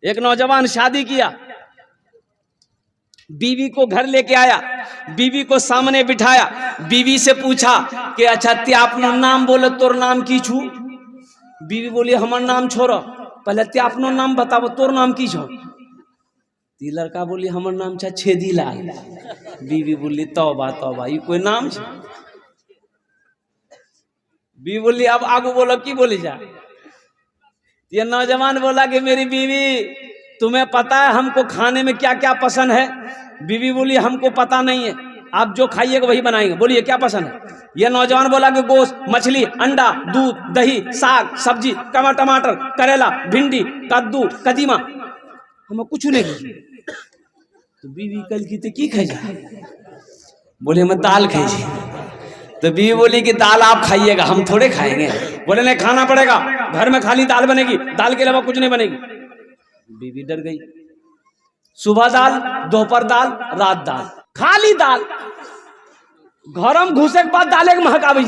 एक नौजवान शादी किया, बीवी को घर लेके आया, बीवी को सामने बिठाया, बीवी से पूछा कि अच्छा ते अपना नाम बोले, तोर नाम की छू? बीवी बोली हमार नाम छोड़ो, पहले ते अपनो नाम बताओ, तोर नाम की छो? ती लड़का बोली हमार नाम छा छेदी लाल। बीवी बोली तौबा तौबा, ये कोई नाम छे? बीवी बोली अब आगू बोलो की बोली जा? ये नौजवान बोला कि मेरी बीवी, तुम्हें पता है हमको खाने में क्या क्या पसंद है? बीवी बोली हमको पता नहीं है, आप जो खाइएगा वही बनाएंगे, बोलिए क्या पसंद है? यह नौजवान बोला कि गोश्त, मछली, अंडा, दूध, दही, साग, सब्जी, टमाटर, करेला, भिंडी, कद्दू, कदीमा, हम कुछ नहीं खाई। तो बीवी कल की तो की खाई जा? बोले मैं दाल खाई जी। तो बीवी बोली कि दाल आप खाइएगा, हम थोड़े खाएंगे। बोले नहीं खाना पड़ेगा, घर में खाली दाल बनेगी, दाल के अलावा कुछ नहीं बनेगी। बीवी डर गई। सुबह दाल, दोपहर दाल, रात दाल, खाली दाल। घर में घुसे के बाद दाल के महकावे।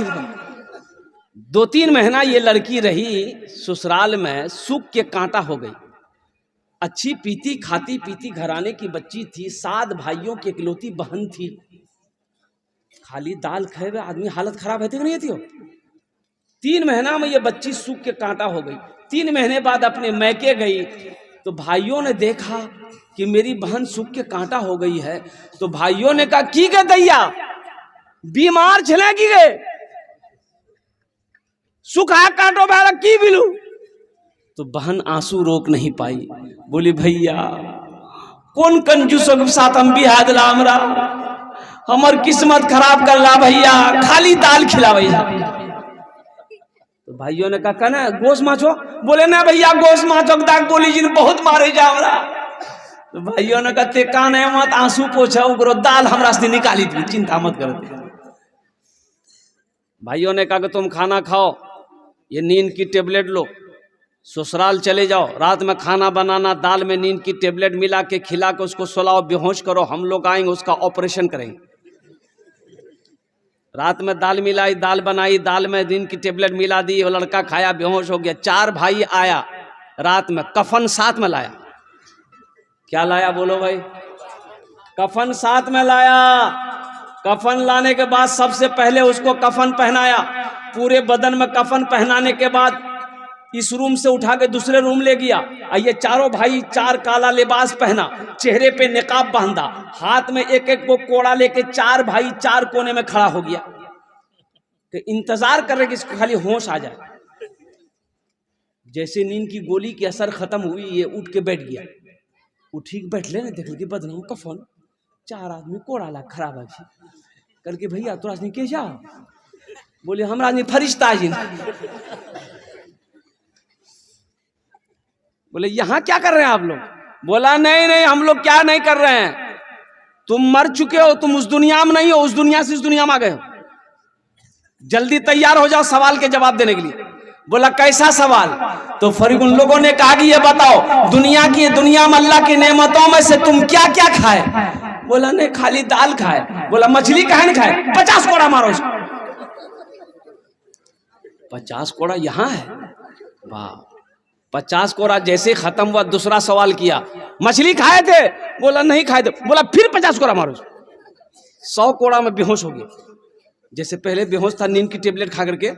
2-3 महीना ये लड़की रही ससुराल में, सूख के कांटा हो गई। अच्छी पीती खाती पीती घराने की बच्ची थी, 7 भाइयों की इकलौती बहन थी। खाली दाल खाए हुए आदमी हालत खराब रहती कि नहीं थी? 3 महीना में ये बच्ची सूख के कांटा हो गई। 3 महीने बाद अपने मैके गई तो भाइयों ने देखा कि मेरी बहन सूख के कांटा हो गई है। तो भाइयों ने कहा की गए दैया, बीमार छले की गए, सूखा कांटो बहरा की बिलू? तो बहन आंसू रोक नहीं पाई, बोली भैया कौन कंजूसों के साथ हम बिहार दिला, हमरा हमार किस्मत खराब कर ला भैया, खाली दाल खिला भैया। तो भाइयों ने कहा ना गोश्त माछो? बोले ना भैया गोश्त माछो दाग बोली जी बहुत मारे जा हमरा। तो भाइयों ने कहते कान है मत, आंसू पोछा उगरो, दाल हमरा से निकाली थी, चिंता मत करते। भाइयों ने कहा कि तुम खाना खाओ, ये नींद की टेबलेट लो, ससुराल चले जाओ, रात में खाना बनाना, दाल में नींद की टेबलेट मिला के खिला के उसको सुलाओ, बेहोश करो, हम लोग आएंगे उसका ऑपरेशन करेंगे। रात में दाल मिलाई, दाल बनाई, दाल में नींद की टेबलेट मिला दी, वो लड़का खाया, बेहोश हो गया। 4 भाई आया रात में, कफन साथ में लाया। क्या लाया बोलो भाई? कफन साथ में लाया। कफन लाने के बाद सबसे पहले उसको कफन पहनाया, पूरे बदन में कफन पहनाने के बाद इस रूम से उठा के दूसरे रूम ले गया। ये चारों भाई 4 काला लिबास पहना, चेहरे पे निकाब बांधा, हाथ में एक एक को कोड़ा लेके 4 भाई 4 कोने में खड़ा हो गया कि इंतजार कर रहे कि इसको खाली होश आ जाए। जैसे नींद की गोली की असर खत्म हुई, ये उठ के बैठ गया। उठी के बैठ ले ना, देख कि बदनाम कफन, 4 आदमी कोड़ा ला खराब है करके, भैया तोरा से के जा? बोले हमरा नहीं फरिश्ता जी। बोले यहाँ क्या कर रहे हैं आप लोग? बोला नहीं नहीं हम लोग क्या नहीं कर रहे हैं, तुम मर चुके हो, तुम उस दुनिया में नहीं हो, उस दुनिया से इस दुनिया में आ गए हो, जल्दी तैयार हो जाओ सवाल के जवाब देने के लिए। बोला कैसा सवाल? तो फिर उन लोगों ने कहा कि ये बताओ दुनिया में अल्लाह की नेमतों में से तुम क्या क्या खाए? बोला नहीं खाली दाल खाए। बोला मछली काहे नहीं खाए? 50 कोड़ा मारो उसको। 50 कोड़ा यहाँ है? वाह। 50 कोड़ा जैसे खत्म हुआ, दूसरा सवाल किया, मछली खाए थे? बोला नहीं खाए थे। बोला फिर 50 कोड़ा मारो। 100 कोड़ा में बेहोश हो गया। जैसे पहले बेहोश था नींद की टेबलेट खा करके,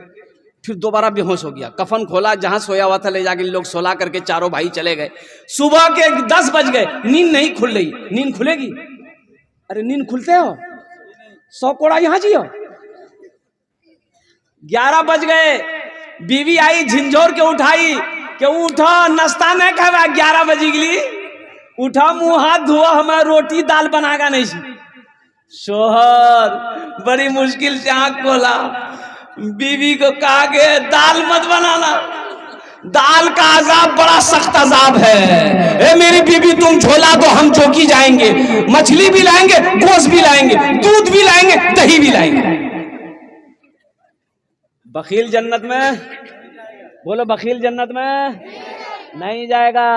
फिर दोबारा बेहोश हो गया। कफन खोला, जहां सोया हुआ था ले जाके लोग सोला करके चारों भाई चले गए। सुबह के 10 बज गए, नींद नहीं खुल रही। नींद खुलेगी? अरे नींद खुलते हो? 100 कोड़ा यहाँ जियो। 11 बज गए, बीवी आई झिंझोर के उठाई कि उठो नाश्ता नहीं खावा, 11 बजे के लिए उठा, मुंह हाथ धोआ, हमें रोटी दाल बनागा नहीं। शोहर बड़ी मुश्किल से आंख खोला, बीवी को कहा कि दाल मत बनाना, दाल का अजाब बड़ा सख्त अजाब है। ए मेरी बीवी तुम झोला दो, हम चौकी जाएंगे, मछली भी लाएंगे, गोश्त भी लाएंगे, दूध भी लाएंगे, दही भी लाएंगे। बखील जन्नत में? बोलो बखील जन्नत में नहीं जाएगा।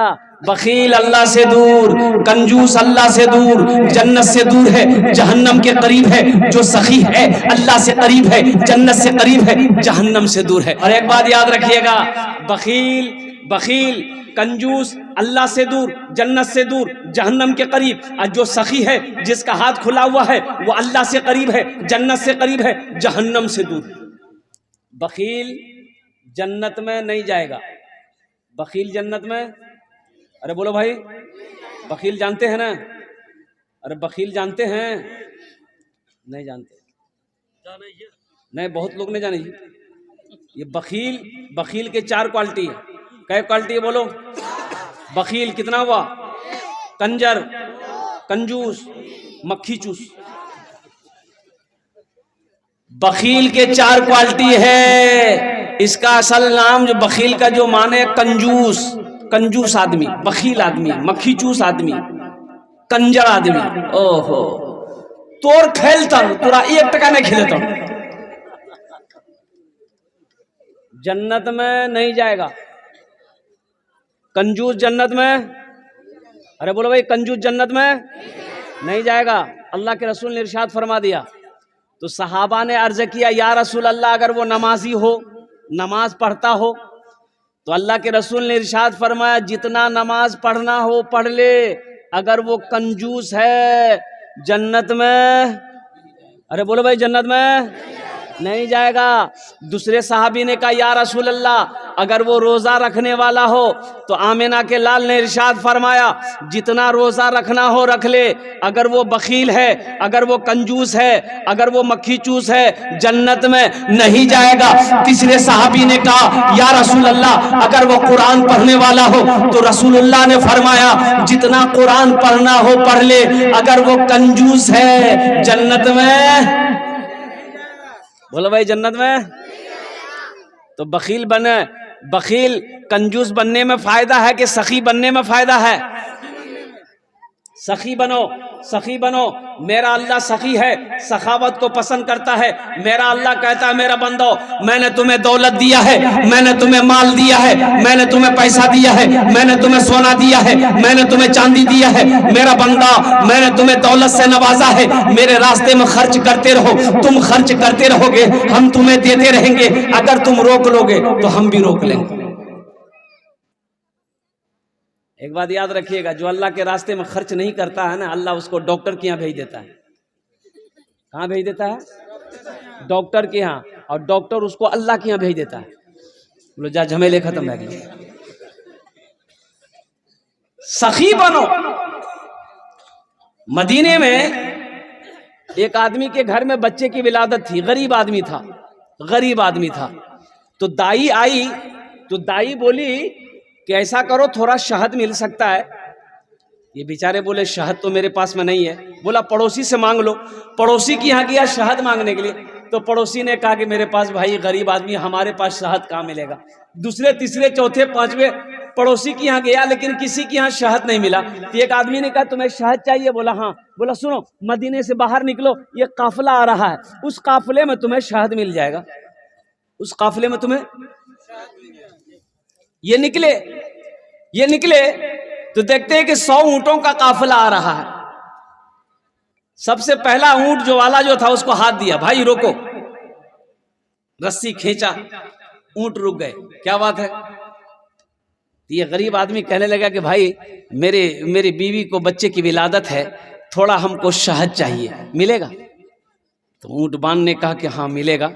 बखील अल्लाह से दूर, कंजूस अल्लाह से दूर, जन्नत से दूर है, जहन्नम के करीब है। जो सखी है अल्लाह से करीब है, जन्नत से करीब है, जहन्नम से दूर है। और एक बात याद रखिएगा, बखील कंजूस अल्लाह से दूर, जन्नत से दूर, जहन्नम के करीब। और जो सखी है, जिसका हाथ खुला हुआ है, वो अल्लाह से करीब है, जन्नत से करीब है, जहन्नम से दूर। बखील जन्नत में नहीं जाएगा। बखील जन्नत में, अरे बोलो भाई, बखील जानते हैं ना? अरे बखील जानते हैं? नहीं जानते? नहीं, बहुत लोग नहीं जाने। ये बखील के 4 क्वालिटी है। क्या क्वालिटी है बोलो? बखील कितना हुआ? कंजर, कंजूस, मक्खी चूस। बखील के 4 क्वालिटी है। इसका असल नाम जो बखील का जो माने कंजूस, कंजूस आदमी, बखील आदमी, मक्खी चूस आदमी, कंजर आदमी। ओहो, तोर खेलता तोरा 1 टका नहीं खेलता। जन्नत में नहीं जाएगा कंजूस। जन्नत में, अरे बोलो भाई, कंजूस जन्नत में नहीं जाएगा। अल्लाह के रसूल ने इरशाद फरमा दिया। तो सहाबा ने अर्ज किया, या रसूल अल्लाह, अगर वो नमाजी हो, नमाज पढ़ता हो, तो अल्लाह के रसूल ने इरशाद फरमाया, जितना नमाज पढ़ना हो पढ़ ले, अगर वो कंजूस है जन्नत में, अरे बोलो भाई, जन्नत में नहीं जाएगा। दूसरे सहाबी ने कहा, या रसूल अल्लाह, अगर वो रोजा रखने वाला हो, तो आमिना के लाल ने इरशाद फरमाया, जितना रोजा रखना हो रख ले, अगर वो बखील है, अगर वो कंजूस है, अगर वो मक्खी चूस है, जन्नत में नहीं जाएगा। तीसरे सहाबी ने कहा, या रसूल अल्लाह, अगर वो कुरान पढ़ने वाला हो, तो रसूलुल्लाह ने फरमाया, जितना कुरान पढ़ना हो पढ़ ले, अगर वो कंजूस है जन्नत में, बोलो भाई, जन्नत में। तो बखील बने, बखील कंजूस बनने में फायदा है कि सखी बनने में फायदा है? सखी बनो, सखी बनो। मेरा अल्लाह सखी है, सखावत को पसंद करता है। मेरा अल्लाह कहता है, मेरा बंदो, मैंने तुम्हें दौलत दिया है, मैंने तुम्हें माल दिया है, मैंने तुम्हें पैसा दिया है, मैंने तुम्हें सोना दिया है, मैंने तुम्हें चांदी दिया है। मेरा बंदा, मैंने तुम्हें दौलत से नवाजा है, मेरे रास्ते में खर्च करते रहो। तुम खर्च करते रहोगे, हम तुम्हें देते रहेंगे। अगर तुम रोक लोगे तो हम भी रोक लेंगे। एक बात याद रखिएगा, जो अल्लाह के रास्ते में खर्च नहीं करता है ना, अल्लाह उसको डॉक्टर के यहाँ भेज देता है। कहाँ भेज देता है? डॉक्टर के यहाँ। और डॉक्टर उसको अल्लाह के यहाँ भेज देता है। बोलो जा, झमेले खत्म है। सखी बनो। मदीने में एक आदमी के घर में बच्चे की विलादत थी। गरीब आदमी था, गरीब आदमी था। तो दाई आई, तो दाई बोली कि ऐसा करो, थोड़ा शहद मिल सकता है। ये बेचारे बोले, शहद तो मेरे पास में नहीं है। बोला, पड़ोसी से मांग लो। पड़ोसी के यहाँ गया शहद मांगने के लिए, तो पड़ोसी ने कहा कि मेरे पास, भाई गरीब आदमी, हमारे पास शहद कहाँ मिलेगा। दूसरे, तीसरे, चौथे, पांचवे पड़ोसी के यहाँ गया, लेकिन किसी के यहाँ शहद नहीं मिला। तो एक आदमी ने कहा, तुम्हें शहद चाहिए? बोला हाँ। बोला, सुनो, मदीने से बाहर निकलो, ये काफिला आ रहा है, उस काफिले में तुम्हें शहद मिल जाएगा। उस काफिले में तुम्हें, ये निकले तो देखते हैं कि 100 ऊंटों का काफिला आ रहा है। सबसे पहला ऊंट जो वाला जो था, उसको हाथ दिया, भाई रोको। रस्सी खींचा, ऊंट रुक गए। क्या बात है? ये गरीब आदमी कहने लगा कि भाई, मेरी बीवी को बच्चे की विलादत है, थोड़ा हमको शहद चाहिए, मिलेगा? तो ऊंट बान ने कहा कि हाँ मिलेगा,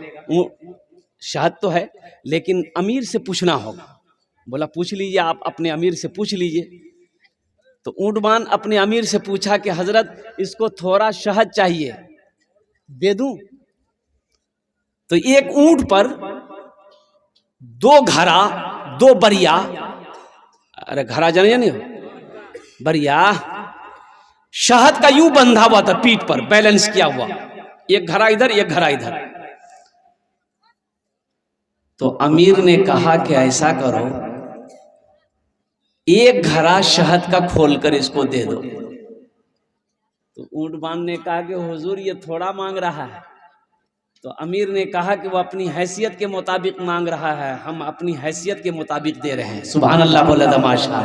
शहद तो है, लेकिन अमीर से पूछना होगा। बोला, पूछ लीजिए, आप अपने अमीर से पूछ लीजिए। तो ऊंटबान अपने अमीर से पूछा कि हजरत, इसको थोड़ा शहद चाहिए, दे दूं? तो एक ऊंट पर 2 घड़ा, 2 बरिया, अरे घड़ा जाने नहीं हो, बरिया शहद का यूं बंधा हुआ था, पीठ पर बैलेंस किया हुआ, एक घड़ा इधर, एक घड़ा इधर। तो अमीर ने कहा कि ऐसा करो, एक घड़ा शहद का खोलकर इसको दे दो। तो ऊंटबान ने कहा कि हुजूर, ये थोड़ा मांग रहा है। तो अमीर ने कहा कि वो अपनी हैसियत के मुताबिक मांग रहा है, हम अपनी हैसियत के मुताबिक दे रहे हैं। सुभान अल्लाह, बोला तमाशा।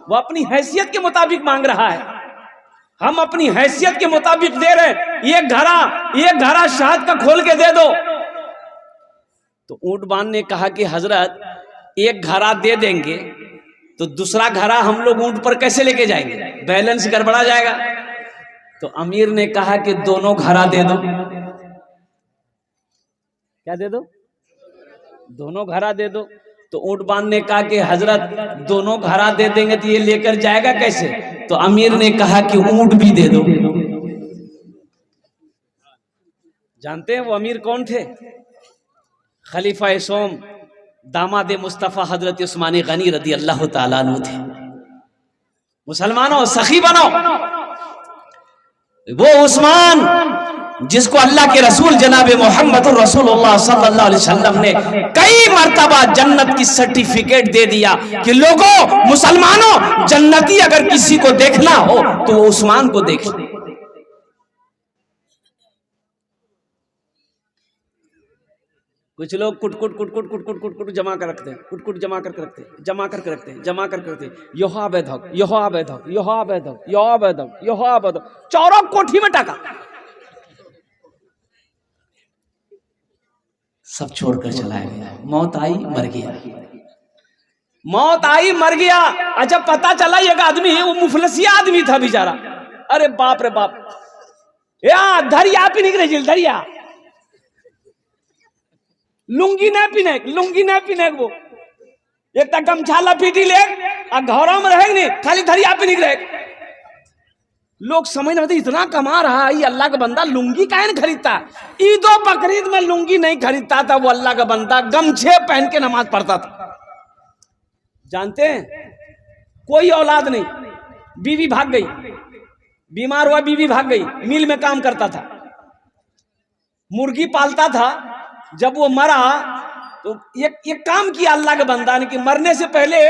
वो अपनी हैसियत के मुताबिक मांग रहा है, हम अपनी हैसियत के मुताबिक दे रहे हैं। एक घड़ा शहद का खोल के दे दो। तो ऊंटबान ने कहा कि हजरत एक घड़ा दे देंगे तो दूसरा घड़ा हम लोग ऊंट पर कैसे लेके जाएंगे, बैलेंस गड़बड़ा जाएगा। तो अमीर ने कहा कि दोनों घड़ा दे दो। क्या दे दो? दोनों घड़ा दे दो। तो ऊंटबान ने कहा कि हजरत दोनों घड़ा दे देंगे तो ये लेकर जाएगा कैसे? तो अमीर ने कहा कि ऊंट भी दे दो। जानते हैं वो अमीर कौन थे? खलीफा सोम दामाद मुस्तफ़ा हजरत उस्मान गनी रदी अल्लाह ताला अन्हु थे। मुसलमानों सखी बनो। वो उस्मान जिसको अल्लाह के रसूल जनाब मोहम्मद रसूलुल्लाह सल्लल्लाहु अलैहि वसल्लम ने कई मर्तबा जन्नत की सर्टिफिकेट दे दिया कि लोगों मुसलमानों जन्नती अगर किसी को देखना हो तो वो उस्मान को देख। कुछ लोग कुट जमा कर रखते हैं, कुट जमा करके रखते हैं, जमा करके रखते हैं, जमा करके रखते हैं। यह अवैधक, यह अवैधक, यह अवैधक, यह अवैधक, यह अवैधक, चौरों कोठी में टाका। सब छोड़कर चला गया। मौत आई मर गया, मौत आई मर गया। अच्छा पता चला एक आदमी वो मुफलसिया आदमी था बेचारा। अरे बाप रे बाप, या धरिया पी निकले धरिया लुंगी नहीं पीने वो एक तक गमछा लपीटी ले और घरों में रहेंगे नहीं, खाली धरिया पे निकले। लोग समझ नहीं इतना कमा रहा है ये अल्लाह का बंदा लुंगी काहे नहीं खरीदता। ईदो बकरीद में लुंगी नहीं खरीदता था वो अल्लाह का बंदा, गमछे पहन के नमाज पढ़ता था। जानते हैं कोई औलाद नहीं, बीवी भाग गई, बीमार हुआ बीवी भाग गई, मिल में काम करता था, मुर्गी पालता था। जब वो मरा तो एक काम किया अल्लाह के बंदा ने कि मरने से पहले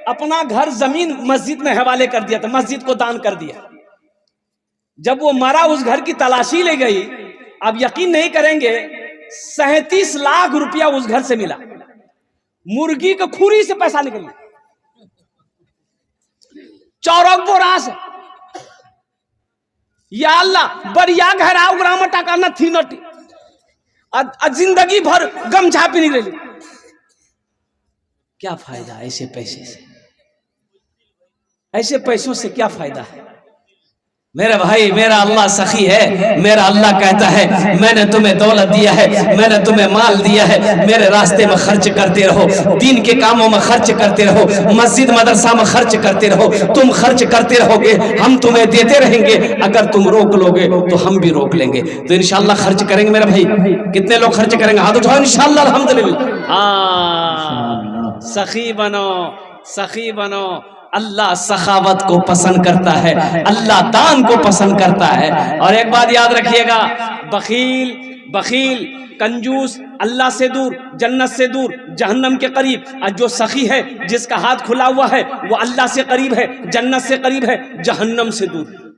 अपना घर जमीन मस्जिद में हवाले कर दिया था, मस्जिद को दान कर दिया। जब वो मरा उस घर की तलाशी ले गई। अब यकीन नहीं करेंगे 37 लाख रुपया उस घर से मिला, मुर्गी को खुरी से पैसा निकल गया, चौरक बोरास। या अल्लाह बढ़िया घर आओ ग्राम टाका न थी नटी जिंदगी भर गम झापी नहीं रही। क्या फायदा ऐसे पैसे से? ऐसे पैसों से क्या फायदा है? मेरे भाई मेरा अल्लाह सखी है। मेरा अल्लाह कहता है मैंने तुम्हें दौलत दिया है, मैंने तुम्हें माल दिया है, मेरे रास्ते में खर्च करते रहो, दीन के कामों में खर्च करते रहो, मस्जिद मदरसा में खर्च करते रहो। तुम खर्च करते रहोगे हम तुम्हें देते रहेंगे, अगर तुम रोक लोगे तो हम भी रोक लेंगे। तो इंशाल्लाह खर्च करेंगे मेरे भाई। कितने लोग खर्च करेंगे? हाथ उठाओ इंशाल्लाह अल्हम्दुलिल्लाह। सखी बनो, सखी बनो। अल्लाह सखावत को पसंद करता है, अल्लाह दान को पसंद करता है। और एक बात याद रखिएगा, बखील कंजूस अल्लाह से दूर, जन्नत से दूर, जहन्नम के करीब। और जो सखी है जिसका हाथ खुला हुआ है वो अल्लाह से करीब है, जन्नत से करीब है, जहन्नम से दूर।